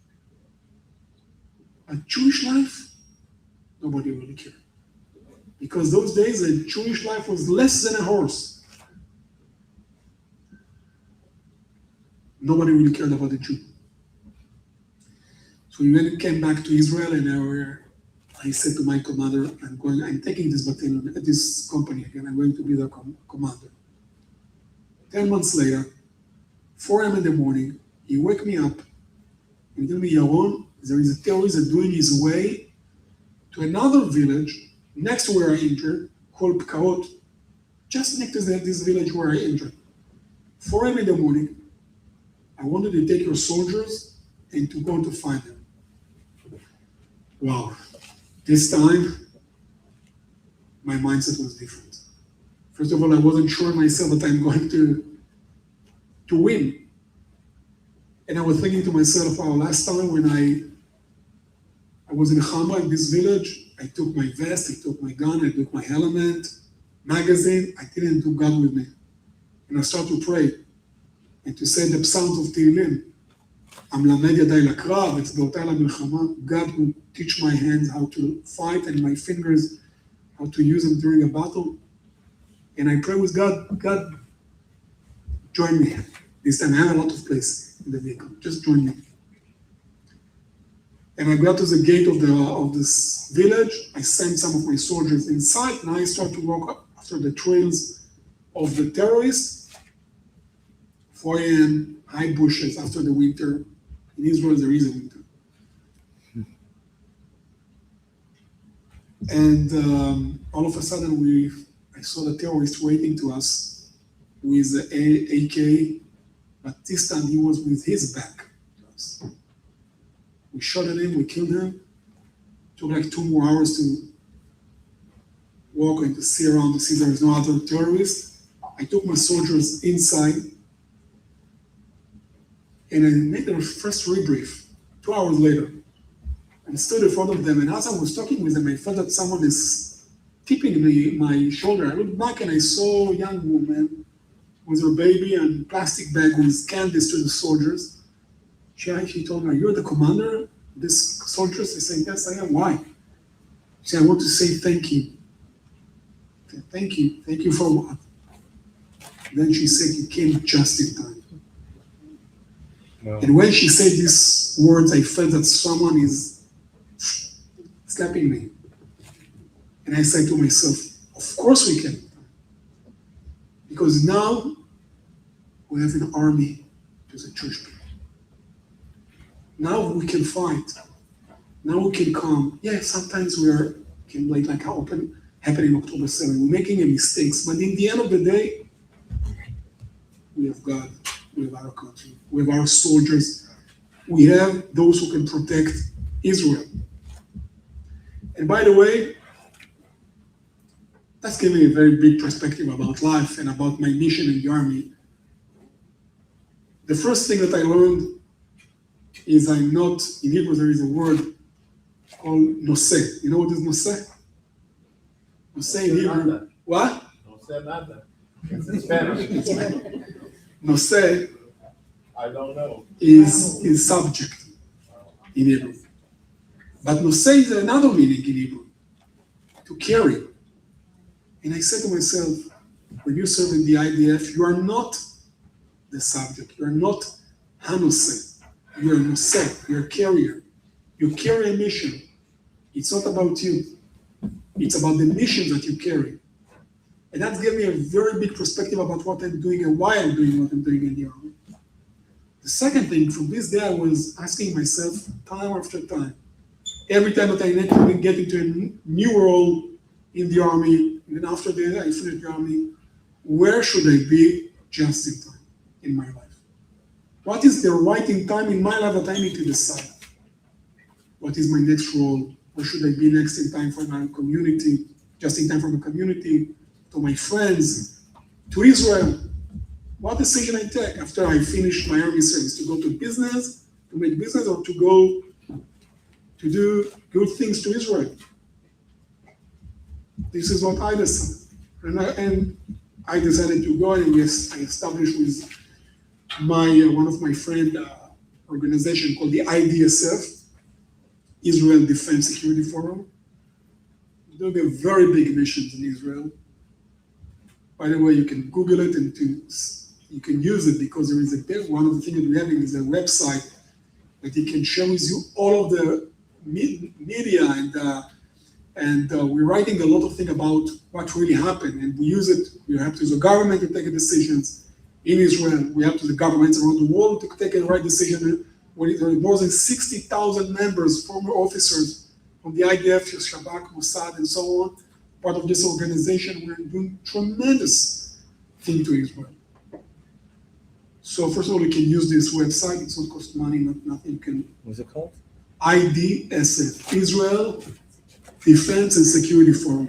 But Jewish life, nobody really cared. Because those days, a Jewish life was less than a horse. Nobody really cared about the Jew. So we then came back to Israel, and I said to my commander, I'm taking this battalion at this company again. I'm going to be the commander. 10 months later, 4 a.m. in the morning, he woke me up and he told me, Yaron, there is a terrorist that's doing his way to another village next to where I injured, called Pkaot, just next to this village where I injured. 4 a.m. in the morning, I wanted to take your soldiers and to go to find them. Wow. This time, my mindset was different. First of all, I wasn't sure myself that I'm going to win. And I was thinking to myself, wow, last time when I was in Hama, in this village, I took my vest, I took my gun, I took my helmet, magazine, I didn't do God with me. And I started to pray and to say the psalms of Tehillim. המלמד ידיי לקרב, אצבעותיי למלחמה. God will teach my hands how to fight and my fingers how to use them during a battle. And I pray with God, God, join me. This time I have a lot of place in the vehicle. Just join me. And I got to the gate of this village. I sent some of my soldiers inside, and I start to walk up after the trails of the terrorists. 4 a.m., high bushes after the winter. In Israel, there is a winter. And all of a sudden, I saw the terrorist waiting to us with the AK, but this time he was with his back to us. We shot at him, we killed him. It took like 2 more hours to walk and to see around to see there is no other terrorists. I took my soldiers inside and I made their first rebrief 2 hours later. And stood in front of them, and as I was talking with them, I felt that someone is tipping my shoulder. I looked back and I saw a young woman with her baby and plastic bag with candies to the soldiers. She told me, "You're the commander of this soldiers?" I said, "Yes, I am." "Why?" She said, "I want to say thank you." I said, "Thank you. Thank you for what?" Then she said, "You came just in time." Wow. And when she said these words, I felt that someone is slapping me. And I said to myself, of course we can. Because now we have an army to the Jewish people. Now we can fight. Now we can come. Yeah, sometimes like how happening October 7th. We're making mistakes, but in the end of the day, we have God, we have our country, we have our soldiers, we have those who can protect Israel. And by the way, that's giving a very big perspective about life and about my mission in the army. The first thing that I learned is I'm not, in Hebrew there is a word called noseh. You know what is noseh? Noseh in Hebrew. What? Noseh nada. It's in Spanish. Noseh I don't know. is subject in Hebrew. But noseh is another meaning in Hebrew, to carry. And I said to myself, when you serve in the IDF, you are not the subject, you are not Hanose. You're Nose, you're a carrier. You carry a mission. It's not about you. It's about the mission that you carry. And that gave me a very big perspective about what I'm doing and why I'm doing what I'm doing in the Army. The second thing, from this day, I was asking myself time after time, every time that I get into a new role in the Army, even after I finish the Army, where should I be just in time in my life? What is the right in time in my life that I need to decide? What is my next role? Where should I be next in time for my community? Just in time for my community, to my friends, to Israel. What decision I take after I finish my Army service? To go to business, to make business, or to go to do good things to Israel? This is what I decided. And I decided to go, and yes, I established with one of my friend organization called the IDSF, Israel Defense Security Forum. We're doing a very big missions in Israel. By the way, you can Google it and you can use it because there is one of the things that we're having is a website that it can share with you all of the media and we're writing a lot of things about what really happened, and we use it. We have to use the government to take decisions in Israel. We have to the governments around the world to take the right decision. When there are more than 60,000 members, former officers from the IDF, Shabak, Mossad, and so on, part of this organization, we're doing tremendous thing to Israel. So first of all, you can use this website. It's not cost money, nothing. You can. What's it called? IDSF, Israel Defense and Security Forum.